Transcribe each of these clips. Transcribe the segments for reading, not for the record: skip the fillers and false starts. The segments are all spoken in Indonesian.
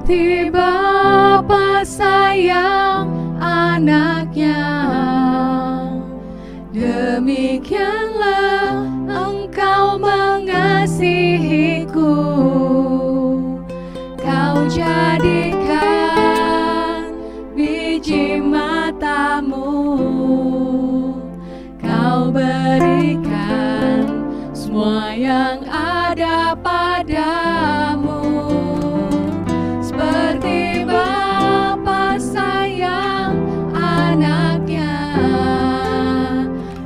Seperti Bapa sayang anaknya, demikianlah Engkau mengasihiku. Kau jadikan biji matamu, Kau berikan semua yang ada padamu. Seperti Bapa sayang anaknya,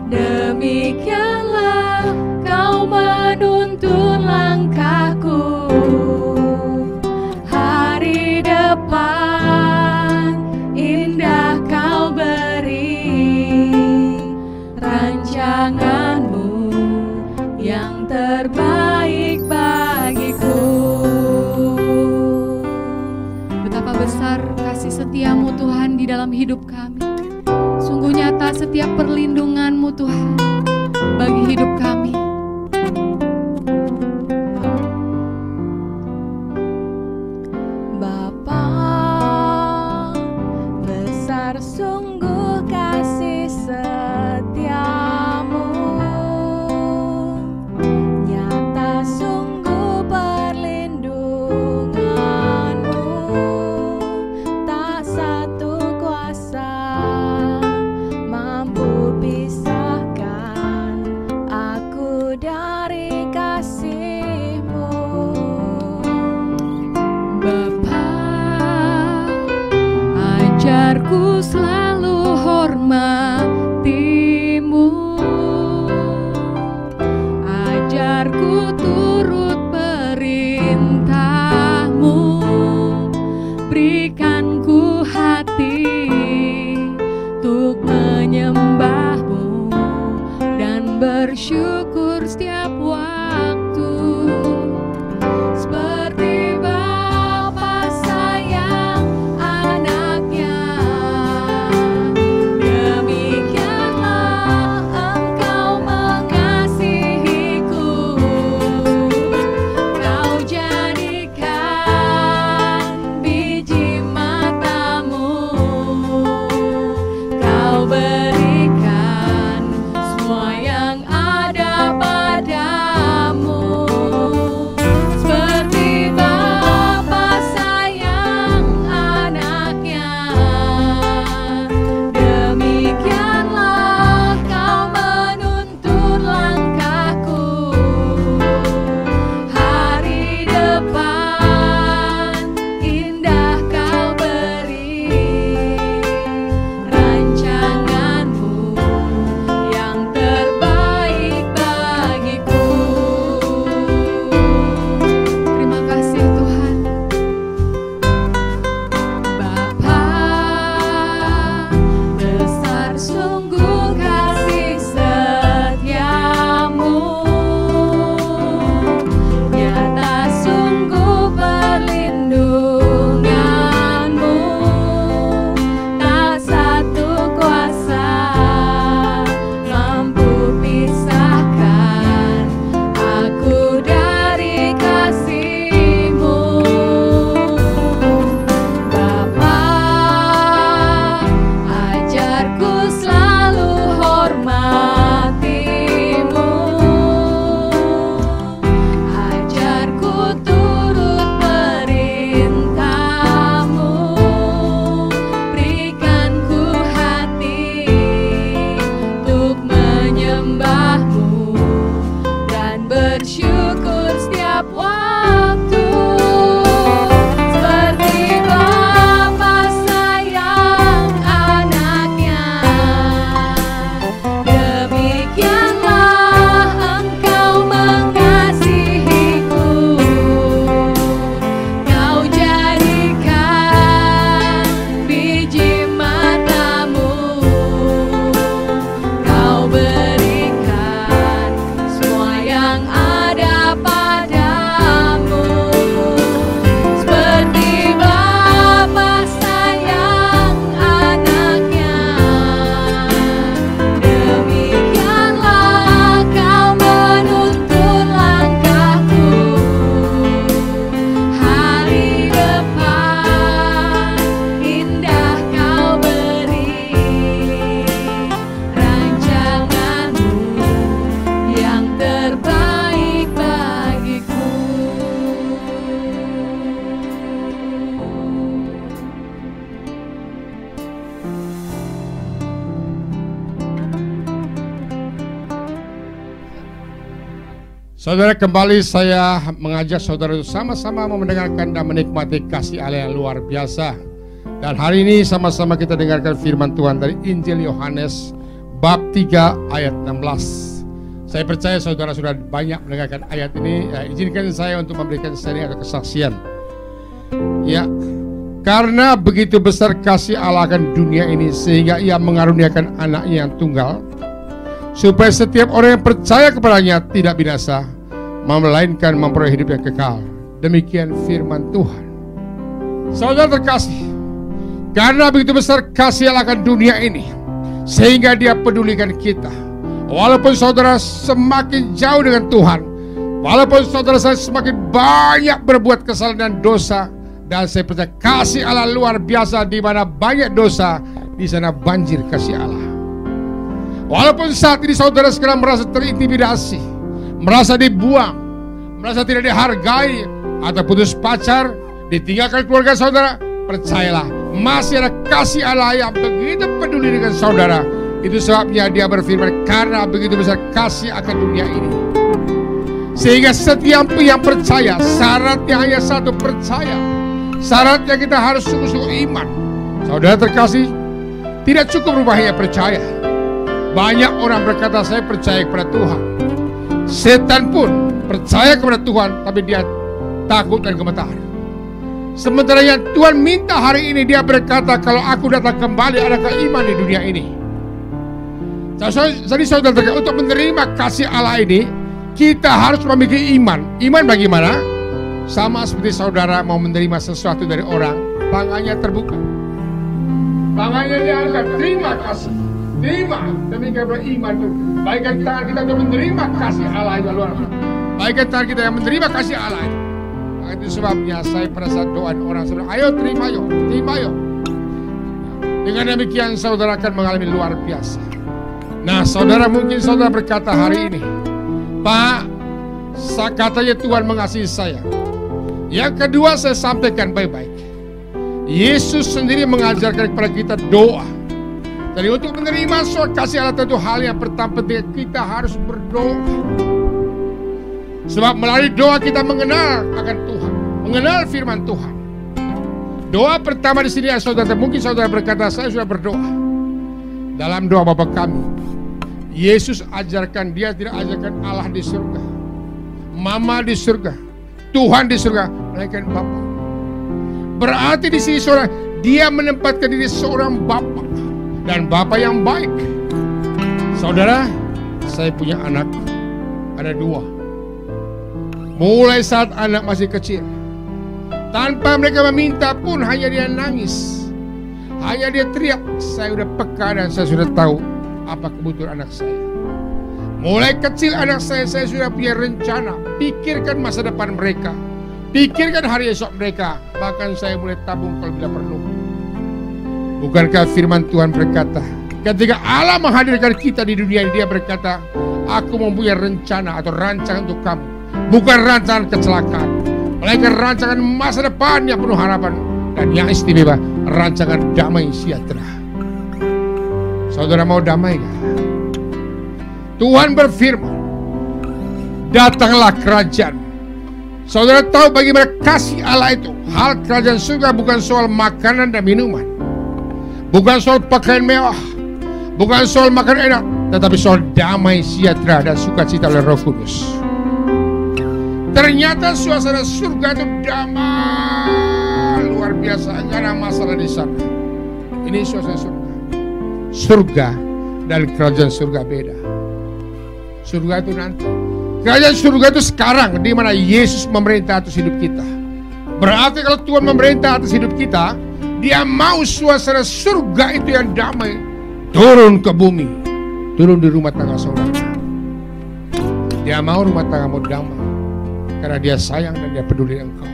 demikianlah Kau menuntun langkahku. Hari depan indah Kau beri, rancanganmu yang terbaik bagiku. Betapa besar kasih setia-Mu Tuhan di dalam hidup kami. Sungguh nyata setiap perlindungan-Mu Tuhan bagi hidup kami. Bapa, besar sungguh kasih setia-Mu, nyata sungguh perlindungan-Mu. Tak satu kuasa mampu pisahkan aku dari kasih-Mu. Bapa, ajarku selalu hormati-Mu, ajarku turut perintah-Mu, berikan ku hati untuk menyembah-Mu dan bersyukur setiap waktu. Seperti Bapa sayang anaknya, demikianlah Saudara, kembali saya mengajak saudara untuk sama-sama mendengarkan dan menikmati kasih Allah yang luar biasa. Dan hari ini sama-sama kita dengarkan firman Tuhan dari Injil Yohanes bab 3 ayat 16. Saya percaya saudara sudah banyak mendengarkan ayat ini. Izinkan saya untuk memberikan sharing atau kesaksian. Ya, karena begitu besar kasih Allah akan dunia ini sehingga Ia mengaruniakan anaknya yang tunggal, supaya setiap orang yang percaya kepadanya tidak binasa, melainkan memperoleh hidup yang kekal. Demikian firman Tuhan. Saudara terkasih, karena begitu besar kasih Allah akan dunia ini sehingga Dia pedulikan kita. Walaupun saudara semakin jauh dengan Tuhan, walaupun saudara saya semakin banyak berbuat kesalahan dan dosa, dan saya percaya kasih Allah luar biasa. Di mana banyak dosa, di sana banjir kasih Allah. Walaupun saat ini saudara sekarang merasa terintimidasi, merasa dibuang, merasa tidak dihargai, atau putus pacar, ditinggalkan keluarga saudara, percayalah, masih ada kasih Allah yang begitu peduli dengan saudara. Itu sebabnya Dia berfirman, karena begitu besar kasih akan dunia ini, sehingga setiap yang percaya, syaratnya hanya satu, percaya. Syaratnya kita harus sungguh-sungguh iman. Saudara terkasih, tidak cukup rupanya percaya. Banyak orang berkata, saya percaya kepada Tuhan. Setan pun percaya kepada Tuhan, tapi dia takut dan gemetar. Sementara yang Tuhan minta hari ini, Dia berkata, kalau aku datang kembali, adakah iman di dunia ini? Jadi saudara terkasih, untuk menerima kasih Allah ini, kita harus memiliki iman. Iman bagaimana? Sama seperti saudara mau menerima sesuatu dari orang, tangannya terbuka, tangannya diangkat, terima kasih. Terima, demikian beriman itu. Baikkan tangan kita untuk menerima kasih Allah yang luar biasa. Baikkan tangan kita yang menerima kasih Allah itu. Itu sebabnya saya pada saat doa orang saudara, ayo terima yuk, terima yuk. Dengan demikian saudara akan mengalami luar biasa. Nah saudara, mungkin saudara berkata hari ini, Pak, katanya Tuhan mengasihi saya. Yang kedua saya sampaikan baik-baik, Yesus sendiri mengajarkan kepada kita doa. Jadi untuk menerima suatu kasih Allah, tentu hal yang pertama penting kita harus berdoa. Sebab melalui doa kita mengenal akan Tuhan, mengenal firman Tuhan. Doa pertama di sini saudara, mungkin saudara berkata, saya sudah berdoa. Dalam doa Bapa kami, Yesus ajarkan, Dia tidak ajarkan Allah di surga, Mama di surga, Tuhan di surga, melainkan Bapa. Berarti di sini saudara, Dia menempatkan diri seorang Bapa, dan Bapa yang baik. Saudara, saya punya anak, ada 2. Mulai saat anak masih kecil, tanpa mereka meminta pun, hanya dia nangis, hanya dia teriak, saya sudah peka dan saya sudah tahu apa kebutuhan anak saya. Mulai kecil anak saya sudah punya rencana. Pikirkan masa depan mereka, pikirkan hari esok mereka. Bahkan saya mulai tabung kalau bila perlu. Bukankah firman Tuhan berkata, ketika Allah menghadirkan kita di dunia ini, Dia berkata, aku mempunyai rencana atau rancangan untuk kamu. Bukan rancangan kecelakaan, melainkan rancangan masa depan yang penuh harapan dan yang istimewa, rancangan damai sejahtera. Saudara mau damai gak? Tuhan berfirman, datanglah kerajaan. Saudara tahu bagaimana kasih Allah itu. Hal kerajaan surga bukan soal makanan dan minuman, bukan soal pakaian mewah, bukan soal makan enak, tetapi soal damai sejahtera dan sukacita oleh Roh Kudus. Ternyata suasana surga itu damai luar biasa, nggak ada masalah di sana. Ini suasana surga. Surga dan kerajaan surga beda. Surga itu nanti. Kerajaan surga itu sekarang, di mana Yesus memerintah atas hidup kita. Berarti kalau Tuhan memerintah atas hidup kita, Dia mau suasana surga itu yang damai turun ke bumi, turun di rumah tangga saudara. Dia mau rumah tanggamu damai karena Dia sayang dan Dia peduli engkau.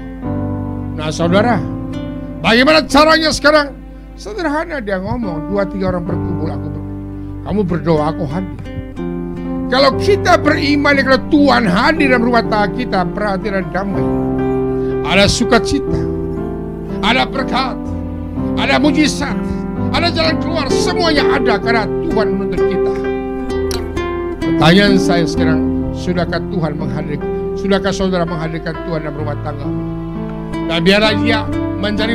Nah saudara, bagaimana caranya sekarang? Sederhana, Dia ngomong, 2-3 orang berkumpul, kamu berdoa, aku hadir. Kalau kita beriman, kalau Tuhan hadir dalam rumah tangga kita, berarti ada damai, ada sukacita, ada berkat, ada mujizat, ada jalan keluar, semuanya ada karena Tuhan menuntut kita. Pertanyaan saya sekarang, Sudahkah Tuhan menghadirkan? Sudahkah saudara menghadirkan Tuhan dalam rumah tangga? Dan biarlah dia menjadi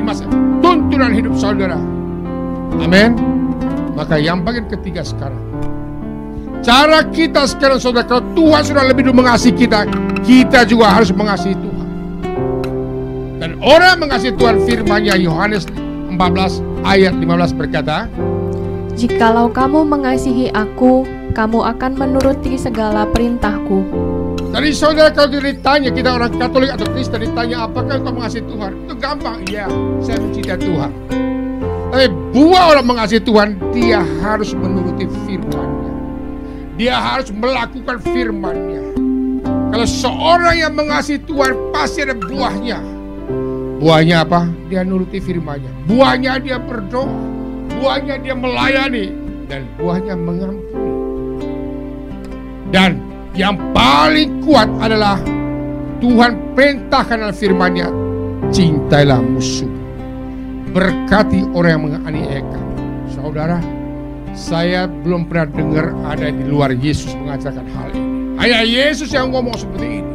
tuntunan hidup saudara. Amin. Maka yang bagian ketiga sekarang, cara kita sekarang saudara, kalau Tuhan sudah lebih dulu mengasihi kita, kita juga harus mengasihi Tuhan. Dan orang mengasihi Tuhan, firman-Nya Yohanes 14 ayat 15 berkata, jikalau kamu mengasihi aku, kamu akan menuruti segala perintahku. Jadi saudara, kalau ditanya, kita orang Katolik atau Kristen ditanya, apakah engkau mengasihi Tuhan? Itu gampang, iya, saya mencintai Tuhan. Tapi buah orang mengasihi Tuhan, dia harus menuruti firman-Nya. Dia harus melakukan firman-Nya. Kalau seorang yang mengasihi Tuhan, pasti ada buahnya. Buahnya apa? Dia nuruti firman-Nya. Buahnya dia berdoa. Buahnya dia melayani. Dan buahnya mengampuni. Dan yang paling kuat adalah Tuhan perintahkan dalam firman-Nya, cintailah musuh, berkati orang yang menganiaya kamu. Saudara, saya belum pernah dengar ada di luar Yesus mengajarkan hal ini. Hanya Yesus yang ngomong seperti ini.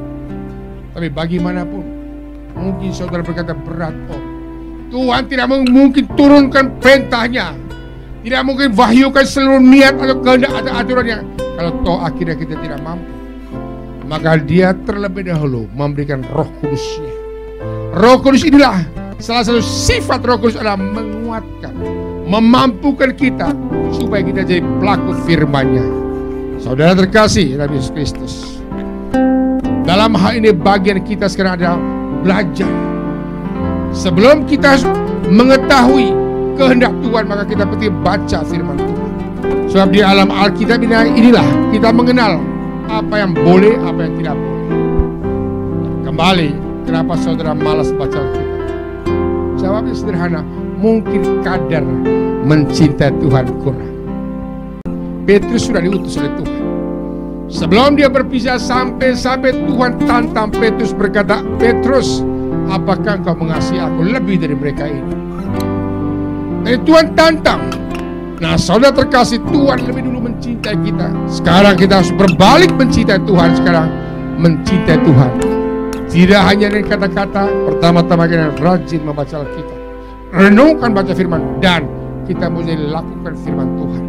Tapi bagaimanapun, mungkin saudara berkata berat, oh Tuhan tidak mungkin turunkan perintahnya, tidak mungkin wahyukan seluruh niat atau kehendak atau aturannya kalau toh akhirnya kita tidak mampu. Maka dia terlebih dahulu memberikan Roh Kudus-Nya. Roh Kudus inilah salah satu sifat Roh Kudus adalah menguatkan, memampukan kita supaya kita jadi pelaku firman-Nya. Saudara terkasih dalam Yesus Kristus, dalam hal ini bagian kita sekarang adalah belajar. Sebelum kita mengetahui kehendak Tuhan, maka kita perlu baca firman Tuhan. Sebab di alam Alkitab inilah kita mengenal apa yang boleh, apa yang tidak boleh. Kembali, kenapa saudara malas baca Alkitab? Jawabnya sederhana, mungkin kadar mencintai Tuhan kurang. Petrus sudah diutus oleh Tuhan. Sebelum dia berpisah, sampai Tuhan tantang Petrus, berkata, Petrus, apakah engkau mengasihi aku lebih dari mereka ini? Jadi Tuhan tantang. Nah saudara terkasih, Tuhan lebih dulu mencintai kita. Sekarang kita harus berbalik mencintai Tuhan. Sekarang mencintai Tuhan tidak hanya dengan kata-kata. Pertama-tama kita rajin membaca Alkitab, renungkan baca firman, dan kita mulai lakukan firman Tuhan.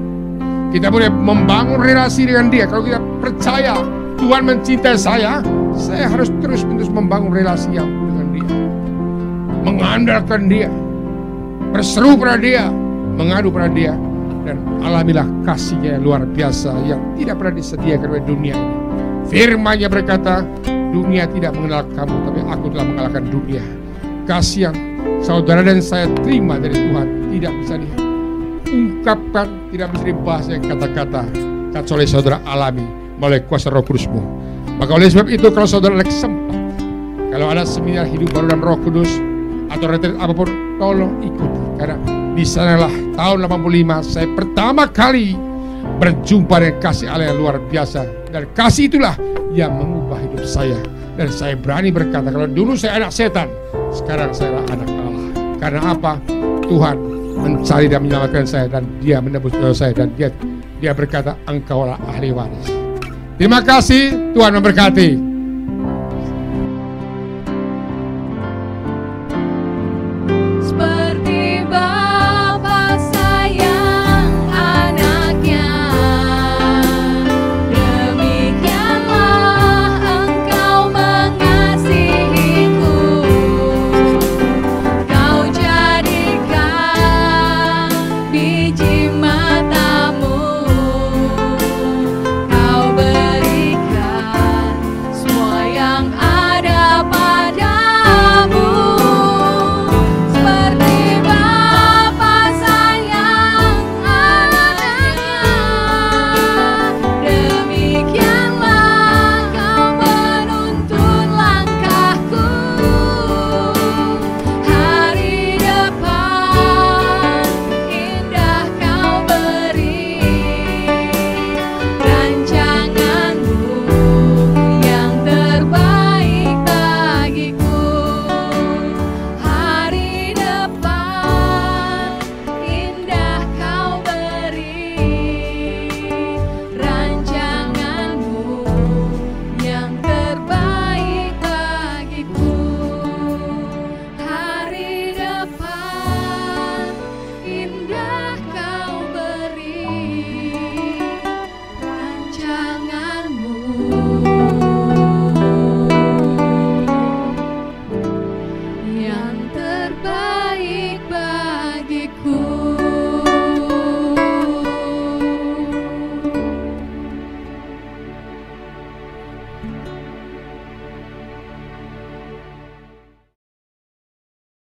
Kita boleh membangun relasi dengan dia. Kalau kita percaya Tuhan mencintai saya harus terus-menerus membangun relasi yang dengan dia, mengandalkan dia, berseru pada dia, mengadu pada dia, dan alamilah kasih-Nya yang luar biasa yang tidak pernah disediakan oleh dunia ini. Firman-Nya berkata, dunia tidak mengenal kamu, tapi aku telah mengalahkan dunia. Kasih yang saudara dan saya terima dari Tuhan tidak bisa diungkapkan, tidak bisa dibahas dengan kata-kata, kecuali saudara alami melalui kuasa Roh Kudus-Mu. Maka oleh sebab itu, kalau saudara ada kesempatan, kalau ada seminar hidup baru dan Roh Kudus atau retret apapun, tolong ikuti. Karena di sanalah tahun 85 saya pertama kali berjumpa dengan kasih Allah yang luar biasa. Dan kasih itulah yang mengubah hidup saya. Dan saya berani berkata, kalau dulu saya anak setan, sekarang saya adalah anak Allah. Karena apa? Tuhan mencari dan menyelamatkan saya, dan dia menebus dosa saya, dan dia berkata, engkaulah ahli waris. Terima kasih, Tuhan memberkati.